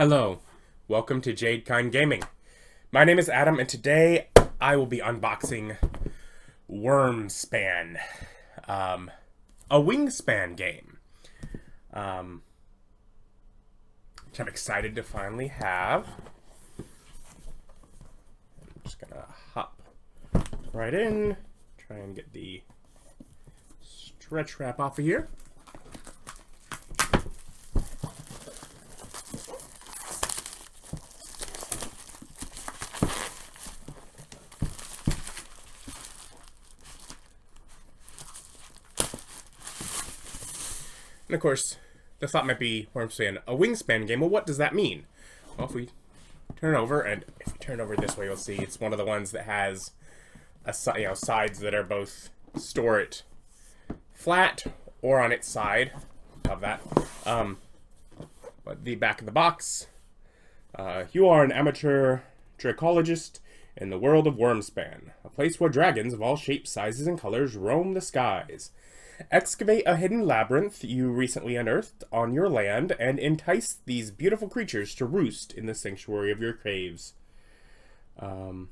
Hello, welcome to Jadekind Gaming. My name is Adam, and today I will be unboxing Wyrmspan, a Wingspan game, which I'm excited to finally have. I'm just gonna hop right in, try and get the stretch wrap off of here. And of course, the thought might be, Wyrmspan, a Wingspan game. Well, what does that mean? Well, if we turn over, and if we turn over this way, you'll see it's one of the ones that has sides that are both store it flat or on its side. Love that. But the back of the box. You are an amateur dracologist in the world of Wyrmspan, a place where dragons of all shapes, sizes, and colors roam the skies. Excavate a hidden labyrinth you recently unearthed on your land and entice these beautiful creatures to roost in the sanctuary of your caves. During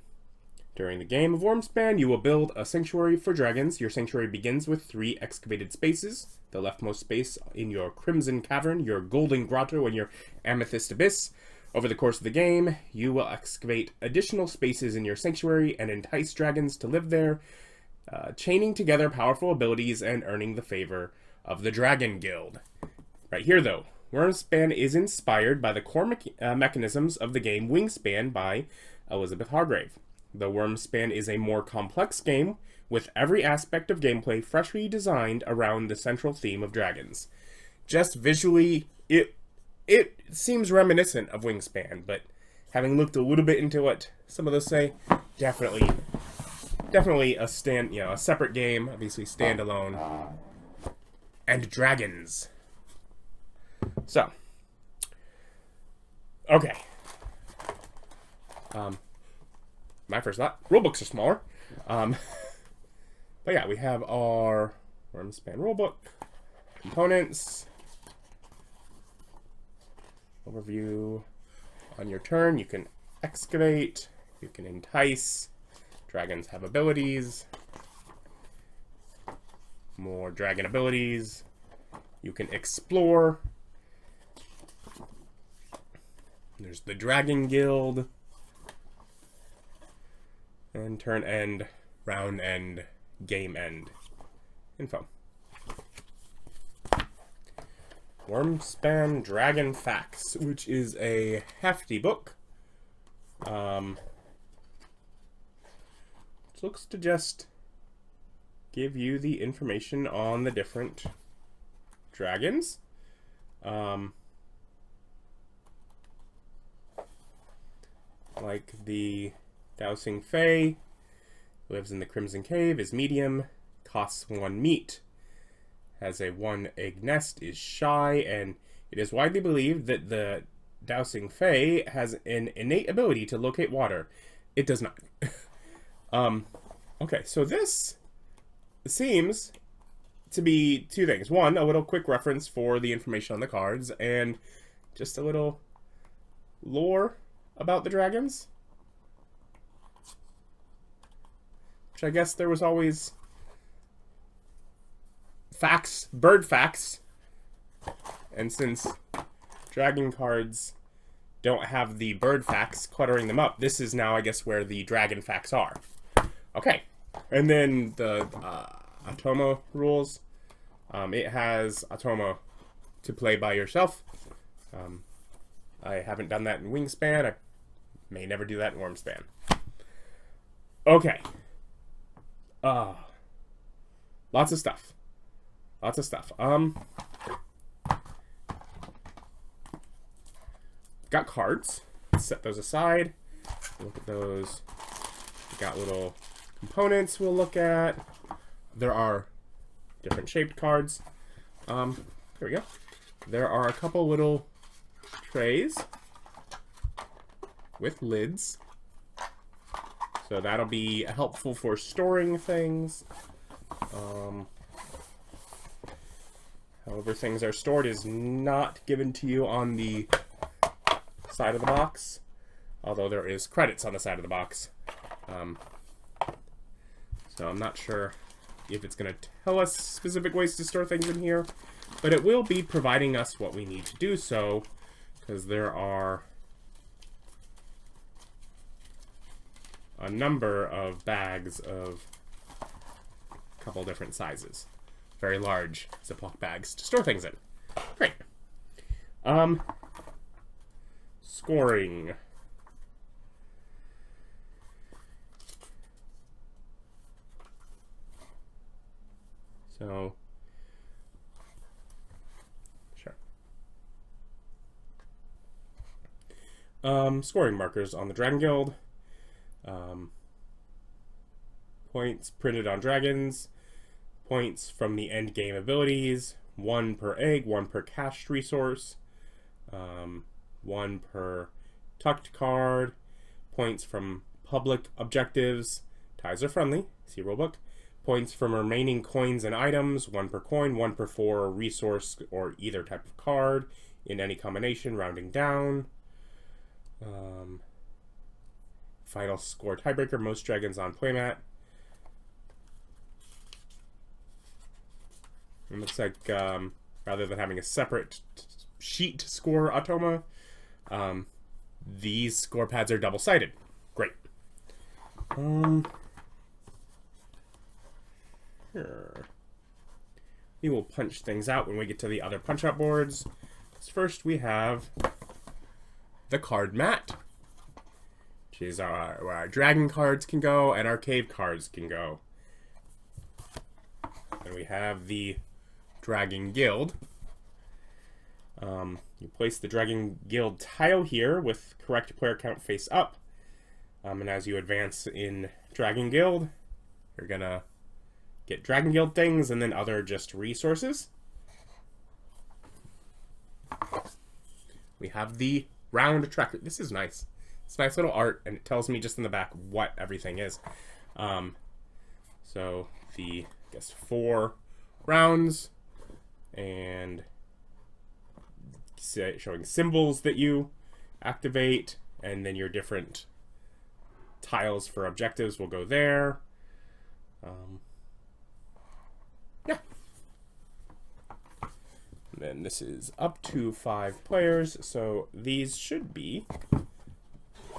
the game of Wyrmspan, you will build a sanctuary for dragons. Your sanctuary begins with 3 excavated spaces. The leftmost space in your crimson cavern, your golden grotto, and your amethyst abyss. Over the course of the game, you will excavate additional spaces in your sanctuary and entice dragons to live there, chaining together powerful abilities and earning the favor of the Dragon Guild. Right here, though, Wyrmspan is inspired by the core mechanisms of the game Wingspan by Elizabeth Hargrave. The Wyrmspan is a more complex game, with every aspect of gameplay freshly designed around the central theme of dragons. Just visually, it seems reminiscent of Wingspan, but having looked a little bit into what some of those say, definitely a separate game, obviously standalone, and dragons. So, okay. My first thought, rulebooks are smaller. But yeah, we have our Wyrmspan rulebook, components, overview. On your turn, you can excavate, you can entice. Dragons have abilities. More dragon abilities. You can explore. There's the Dragon Guild. And turn end, round end, game end. Info. Wyrmspan Dragon Facts, which is a hefty book. Looks to just give you the information on the different dragons. Like the Dowsing Fae, lives in the Crimson Cave, is medium, costs 1 meat, has a 1 egg nest, is shy, and it is widely believed that the Dowsing Fae has an innate ability to locate water. It does not. Okay, so this seems to be 2 things. 1, a little quick reference for the information on the cards, and just a little lore about the dragons. Which I guess there was always facts, bird facts, and since dragon cards don't have the bird facts cluttering them up, this is now, I guess, where the dragon facts are. Okay, and then the Automa rules. It has Automa to play by yourself. I haven't done that in Wingspan. I may never do that in Wyrmspan. Okay. Lots of stuff. Lots of stuff. Got cards. Let's set those aside. Look at those. We got little components we'll look at. There are different shaped cards. Here we go. There are a couple little trays with lids. So that'll be helpful for storing things. However things are stored is not given to you on the side of the box, although there is credits on the side of the box. So I'm not sure if it's going to tell us specific ways to store things in here, but it will be providing us what we need to do so, because there are a number of bags of a couple different sizes. Very large Ziploc bags to store things in. Great. Scoring. So, sure. Scoring markers on the Dragon Guild. Points printed on dragons. Points from the end game abilities. 1 per egg, 1 per cached resource. 1 per tucked card. Points from public objectives. Ties are friendly. See rulebook. Points from remaining coins and items. 1 per coin, 1 per 4 resource or either type of card in any combination, rounding down. Final score tiebreaker, most dragons on playmat. It looks like rather than having a separate sheet to score Automa, these score pads are double-sided. Great. Here. We will punch things out when we get to the other punch-out boards. First, we have the card mat, which is where our dragon cards can go and our cave cards can go. And we have the Dragon Guild. You place the Dragon Guild tile here with correct player count face up. And as you advance in Dragon Guild, you're gonna get Dragon Guild things and then other just resources. We have the round tracker. This is nice. It's nice little art, and it tells me just in the back what everything is. So the, I guess, 4 rounds, and showing symbols that you activate, and then your different tiles for objectives will go there. Yeah. And then this is up to 5 players, so these should be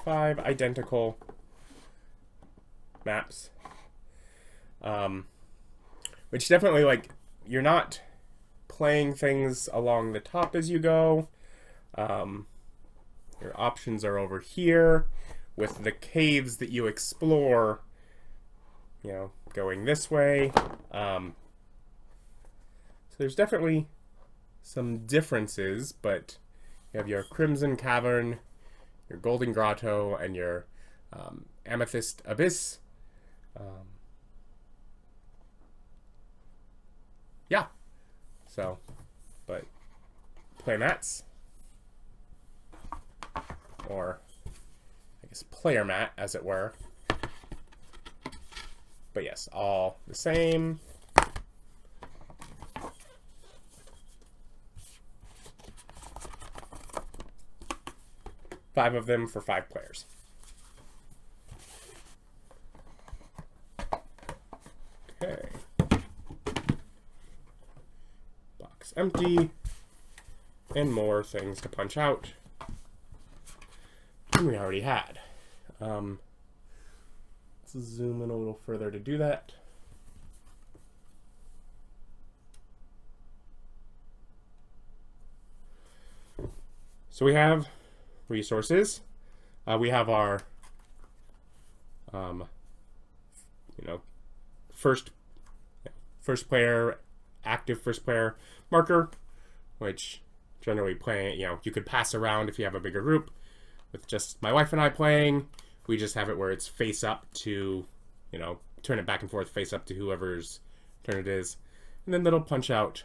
5 identical maps. Which definitely, like, you're not playing things along the top as you go. Your options are over here with the caves that you explore, you know, going this way. So there's definitely some differences, but you have your Crimson Cavern, your Golden Grotto, and your Amethyst Abyss. Yeah. So, but play mats, or I guess player mat, as it were. But yes, all the same. Five of them for 5 players. Okay. Box empty. And more things to punch out than we already had. Let's zoom in a little further to do that. So we have resources. We have our, first player, active first player marker, which generally playing, you could pass around if you have a bigger group. With just my wife and I playing, we just have it where it's face up to, turn it back and forth, face up to whoever's turn it is. And then that'll punch out.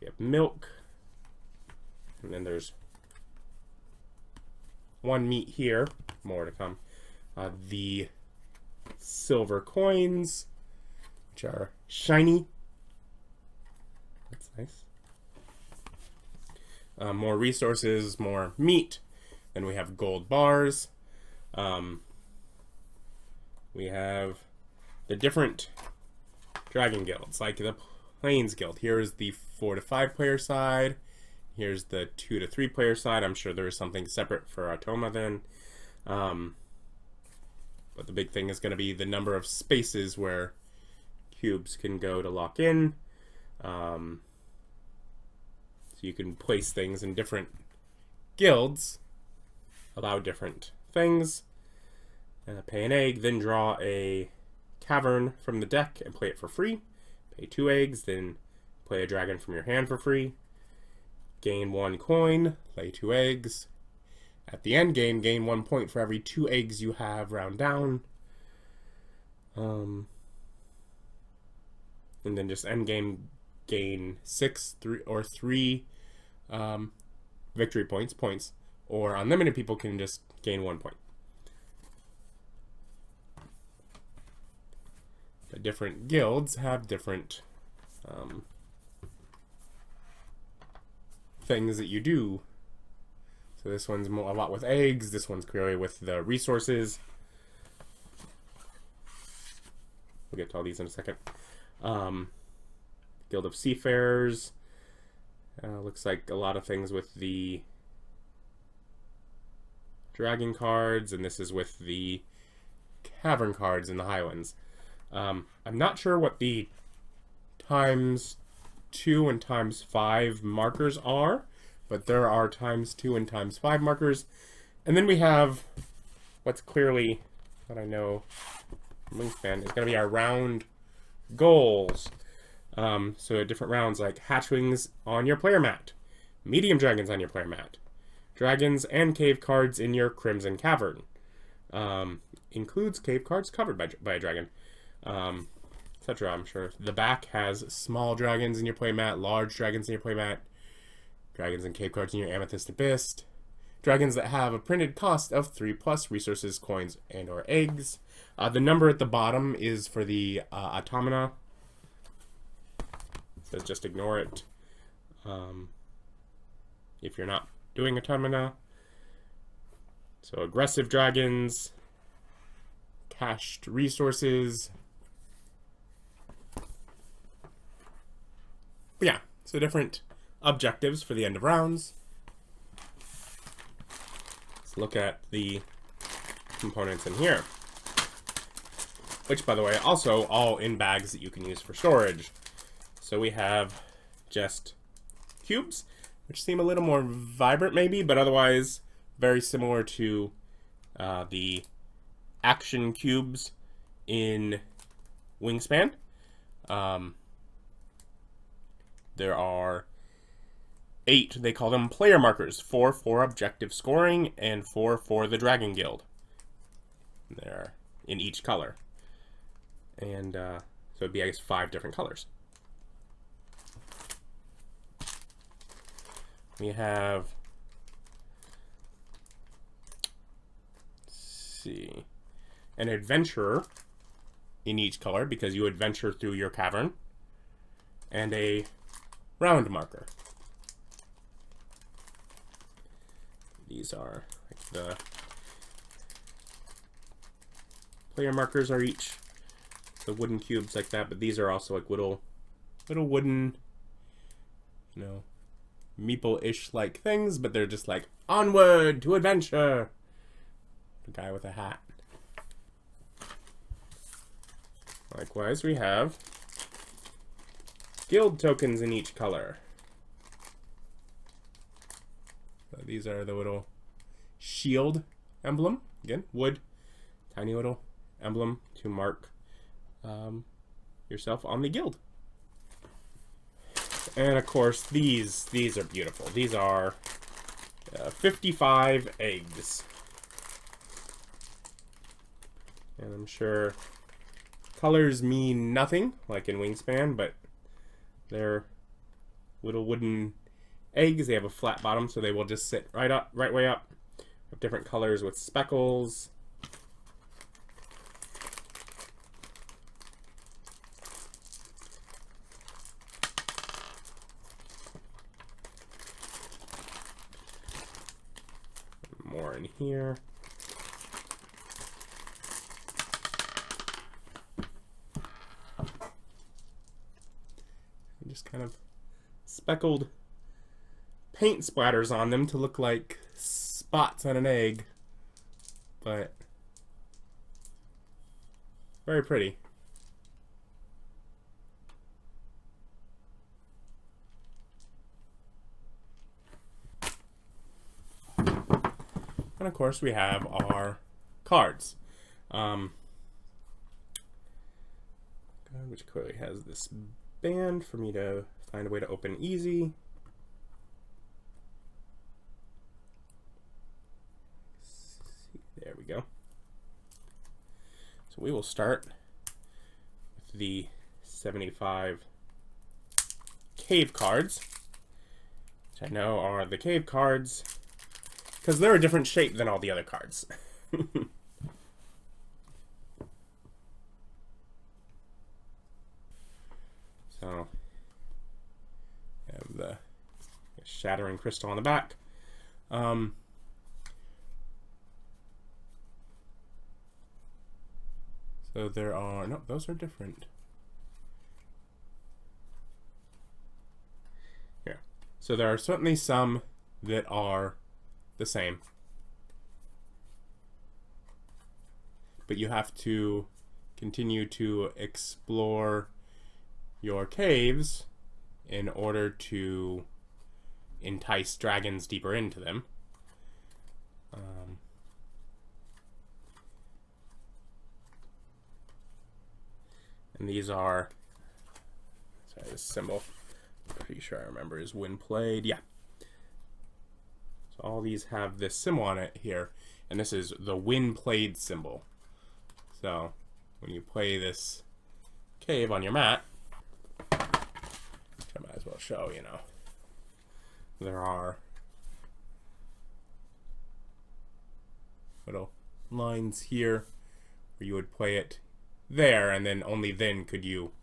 We have milk. And then there's 1 meat here, more to come. The silver coins, which are shiny. That's nice. More resources, more meat, Then we have gold bars. We have the different dragon guilds, like the Plains Guild. Here is the 4 to 5 player side. Here's the 2 to 3 player side. I'm sure there is something separate for Automa then. But the big thing is going to be the number of spaces where cubes can go to lock in. So you can place things in different guilds, allow different things, pay an egg, then draw a cavern from the deck and play it for free. Pay 2 eggs, then play a dragon from your hand for free. Gain 1 coin, lay 2 eggs. At the end game, gain 1 point for every 2 eggs you have round down. And then just end game, gain 3 victory points, or unlimited people can just gain 1 point. The different guilds have different things that you do. So this one's a lot with eggs, this one's clearly with the resources. We'll get to all these in a second. Guild of Seafarers. Looks like a lot of things with the dragon cards, and this is with the cavern cards in the Highlands. I'm not sure what the ×2 and ×5 markers are, but there are ×2 and ×5 markers. And then we have what's clearly, what I know from Wingspan, is going to be our round goals. So different rounds like hatchlings on your player mat, medium dragons on your player mat, dragons and cave cards in your Crimson Cavern. Includes cave cards covered by a dragon, etc. I'm sure the back has small dragons in your play mat, large dragons in your play mat, dragons and cave cards in your Amethyst Abyss, dragons that have a printed cost of 3+ resources, coins, and or eggs. The number at the bottom is for the Automa. It says just ignore it if you're not doing Automa. So aggressive dragons, cached resources. But yeah, so different objectives for the end of rounds. Let's look at the components in here, which, by the way, also all in bags that you can use for storage. So we have just cubes, which seem a little more vibrant maybe, but otherwise very similar to the action cubes in Wingspan. There are 8, they call them player markers, 4 for objective scoring and 4 for the Dragon Guild. They're in each color. And so it'd be, I guess, 5 different colors. We have, let's see, an adventurer in each color because you adventure through your cavern, and a round marker. These are like the player markers are each the wooden cubes like that, but these are also like little wooden, you know, meeple-ish like things, but they're just like onward to adventure. The guy with a hat. Likewise, we have guild tokens in each color. So these are the little shield emblem. Again, wood, tiny little emblem to mark yourself on the guild. And of course, these are beautiful. These are 55 eggs. And I'm sure colors mean nothing, like in Wingspan, but they're little wooden eggs. They have a flat bottom, so they will just sit right way up. With different colors with speckles. here. Just kind of speckled paint splatters on them to look like spots on an egg, but very pretty. And of course we have our cards, which clearly has this band for me to find a way to open easy. There we go. So we will start with the 75 cave cards, which I know are the cave cards because they're a different shape than all the other cards. So, have the shattering crystal on the back. So there are, no, those are different. Here. So there are certainly some that are the same. But you have to continue to explore your caves in order to entice dragons deeper into them. And these are, sorry, this symbol, I'm pretty sure I remember, is when played. Yeah. So all these have this symbol on it here, and this is the when played symbol. So when you play this cave on your mat, which I might as well show, you know, there are little lines here where you would play it there, and then only then could you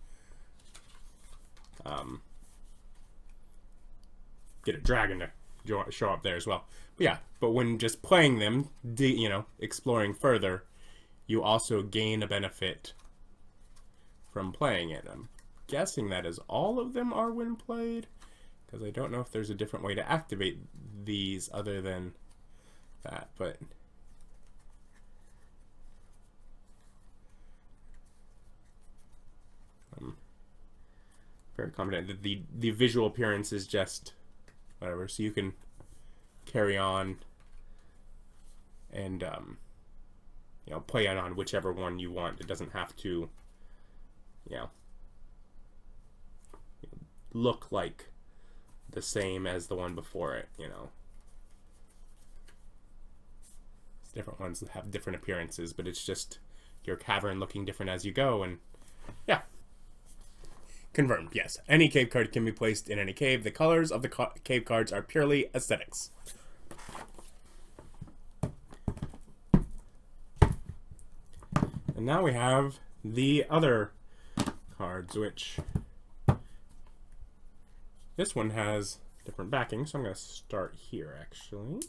get a dragon to show up there as well. But yeah, but when just playing them, you know, exploring further, you also gain a benefit from playing it. I'm guessing that is all of them are when played, because I don't know if there's a different way to activate these other than that, but I'm very confident that the visual appearance is just whatever, so you can carry on and you know, play on whichever one you want. It doesn't have to, you know, look like the same as the one before it, you know. It's different ones that have different appearances, but it's just your cavern looking different as you go, and yeah. Confirmed, yes. Any cave card can be placed in any cave. The colors of the cave cards are purely aesthetics. And now we have the other cards, which this one has different backing, so I'm going to start here, actually.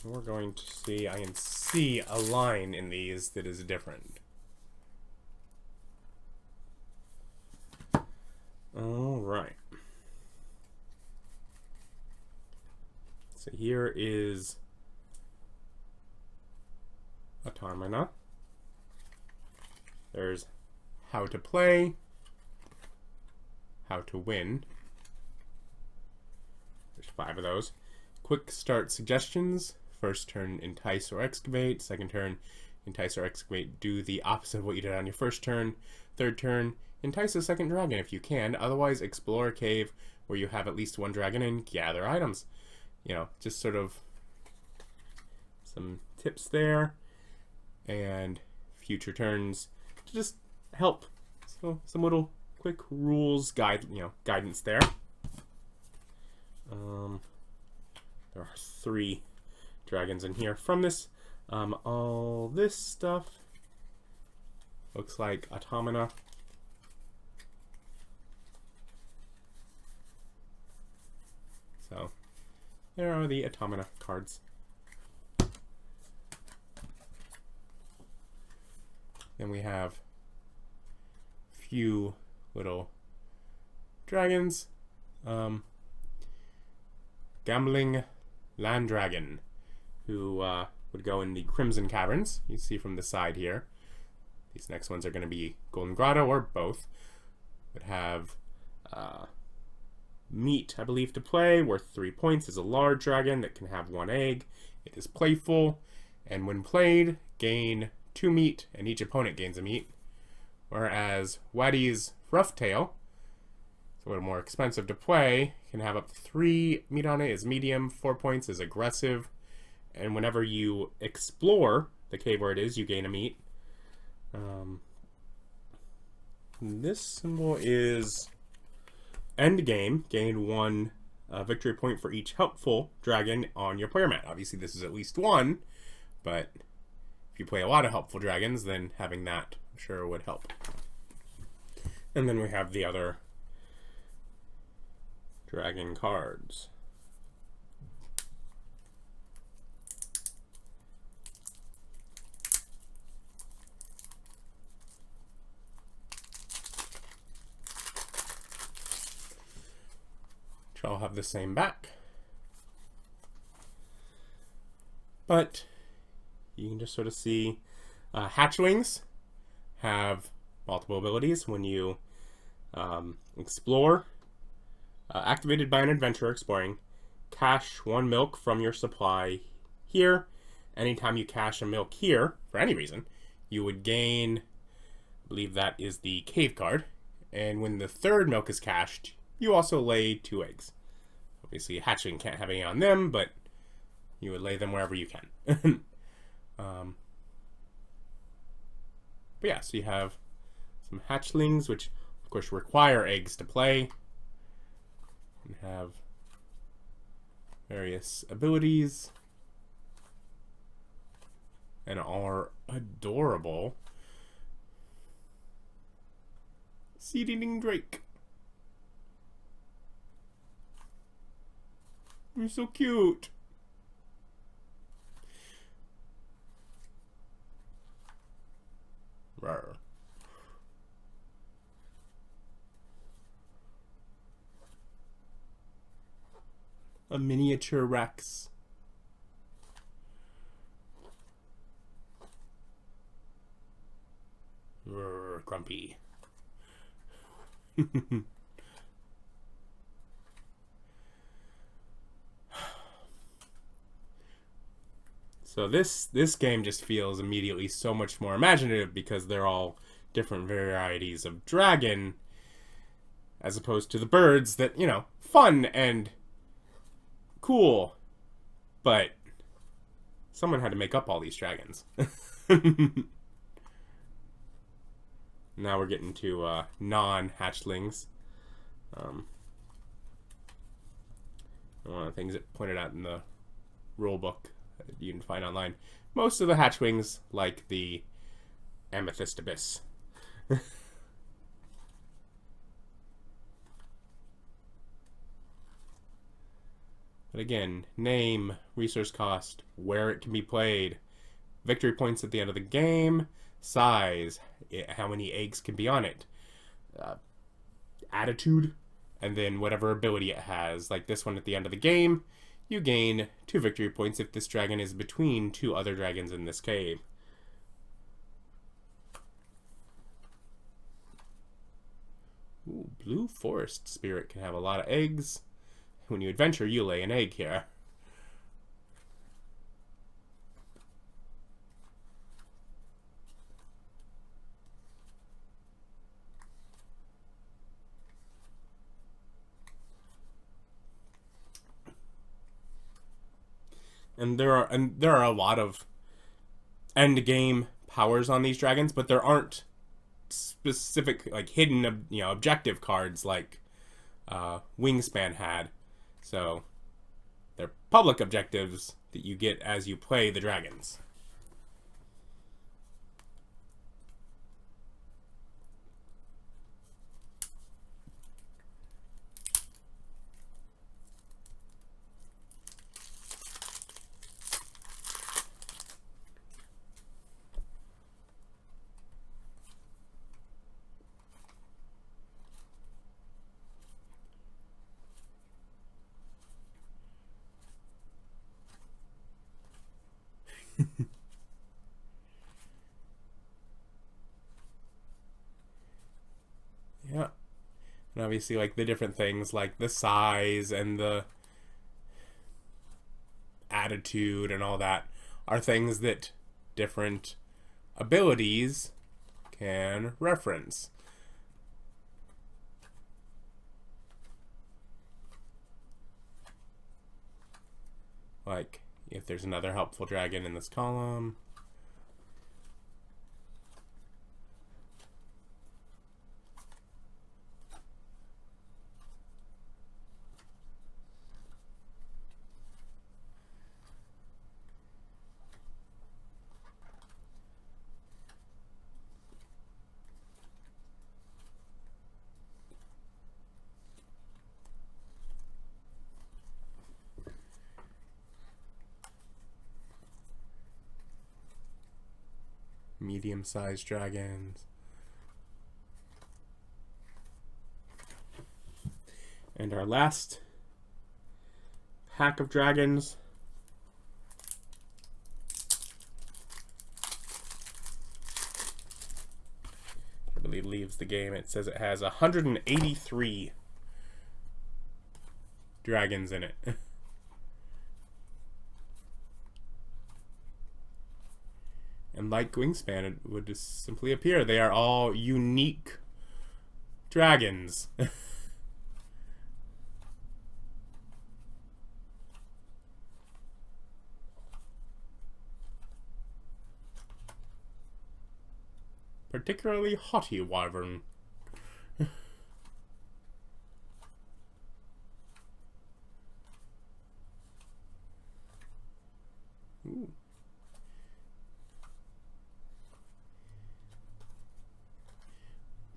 We're going to see, I can see a line in these that is different. All right. So here is Automa. There's how to play, how to win. There's 5 of those. Quick start suggestions. First turn, entice or excavate. Second turn, entice or excavate. Do the opposite of what you did on your first turn. Third turn, entice a second dragon if you can. Otherwise, explore a cave where you have at least 1 dragon and gather items. You know, just sort of some tips there. And future turns to just help. So some little quick rules, guidance there. There are 3 dragons in here from this. All this stuff looks like Automa. So there are the Automa cards. Then we have a few little dragons. Gambling Land Dragon, who would go in the Crimson Caverns. You see from the side here. These next ones are going to be Golden Grotto or both. Would have meat, I believe, to play, worth 3 points. Is a large dragon that can have 1 egg. It is playful, and when played, gain 2 meat, and each opponent gains a meat. Whereas Waddy's Rough Tail, it's a little more expensive to play, can have up to 3 meat on it, is medium, 4 points, is aggressive, and whenever you explore the cave where it is, you gain a meat. This symbol is end game. Gain 1 victory point for each helpful dragon on your player mat. Obviously, this is at least 1, but if you play a lot of helpful dragons, then having that, I'm sure, would help. And then we have the other dragon cards. Which all have the same back. But you can just sort of see hatchlings have multiple abilities. When you explore, activated by an adventurer exploring, cache 1 milk from your supply here. Anytime you cache a milk here, for any reason, you would gain, I believe that is the cave card. And when the 3rd milk is cached, you also lay 2 eggs. Obviously, a hatchling can't have any on them, but you would lay them wherever you can. But yeah, so you have some hatchlings, which of course require eggs to play, and have various abilities, and are adorable. Seed-eating drake. You're so cute. Rawr. A miniature Rex. Grumpy. So this game just feels immediately so much more imaginative because they're all different varieties of dragon, as opposed to the birds that, you know, fun and cool, but someone had to make up all these dragons. Now we're getting to non-hatchlings. One of the things that pointed out in the rulebook you can find online, most of the hatchlings like the amethyst abyss. But again, name, resource cost, where it can be played, victory points at the end of the game, size, how many eggs can be on it, attitude, and then whatever ability it has. Like this one at the end of the game, you gain 2 victory points if this dragon is between 2 other dragons in this cave. Ooh, blue forest spirit can have a lot of eggs. When you adventure, you lay an egg here. And there are a lot of end game powers on these dragons, but there aren't specific, like, hidden, you know, objective cards like Wingspan had. So they're public objectives that you get as you play the dragons. Yeah. And obviously, like, the different things, like the size and the attitude and all that, are things that different abilities can reference. Like, if there's another helpful dragon in this column. Medium-sized dragons. And our last pack of dragons. I believe leaves the game. It says it has 183 dragons in it. And like Wingspan, it would just simply appear. They are all unique dragons. Particularly haughty wyvern. Ooh.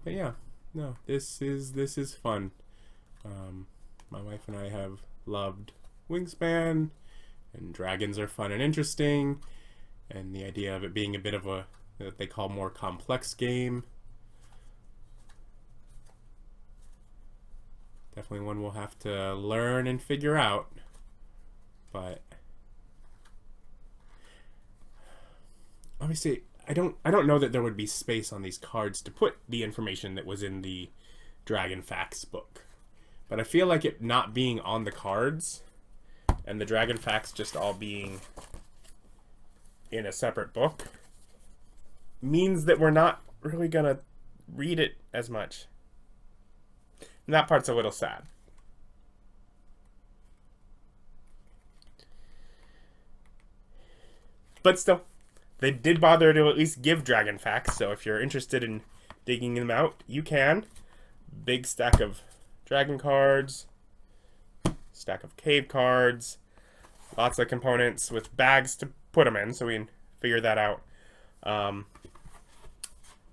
But yeah, no, this is fun. My wife and I have loved Wingspan, and dragons are fun and interesting, and the idea of it being a bit of a, that they call, more complex game. Definitely one we'll have to learn and figure out, but obviously I don't know that there would be space on these cards to put the information that was in the Dragon Facts book. But I feel like it not being on the cards and the Dragon Facts just all being in a separate book means that we're not really gonna read it as much. And that part's a little sad. But still, they did bother to at least give Dragon Facts, so if you're interested in digging them out, you can. Big stack of dragon cards, stack of cave cards, lots of components with bags to put them in, so we can figure that out.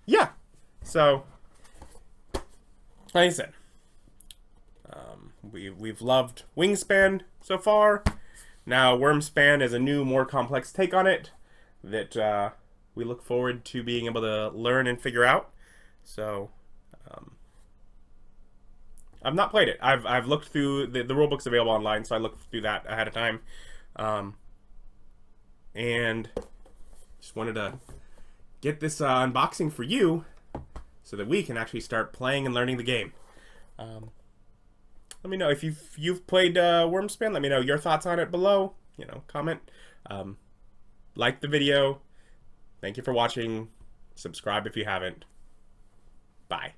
Yeah, so like I said, we've loved Wingspan so far. Now Wyrmspan is a new, more complex take on it that we look forward to being able to learn and figure out. So I've not played it. I've looked through the rulebooks available online, so I looked through that ahead of time, and just wanted to get this unboxing for you so that we can actually start playing and learning the game. Let me know if you've played Wyrmspan. Let me know your thoughts on it below. You know, comment, like the video. Thank you for watching. Subscribe if you haven't. Bye.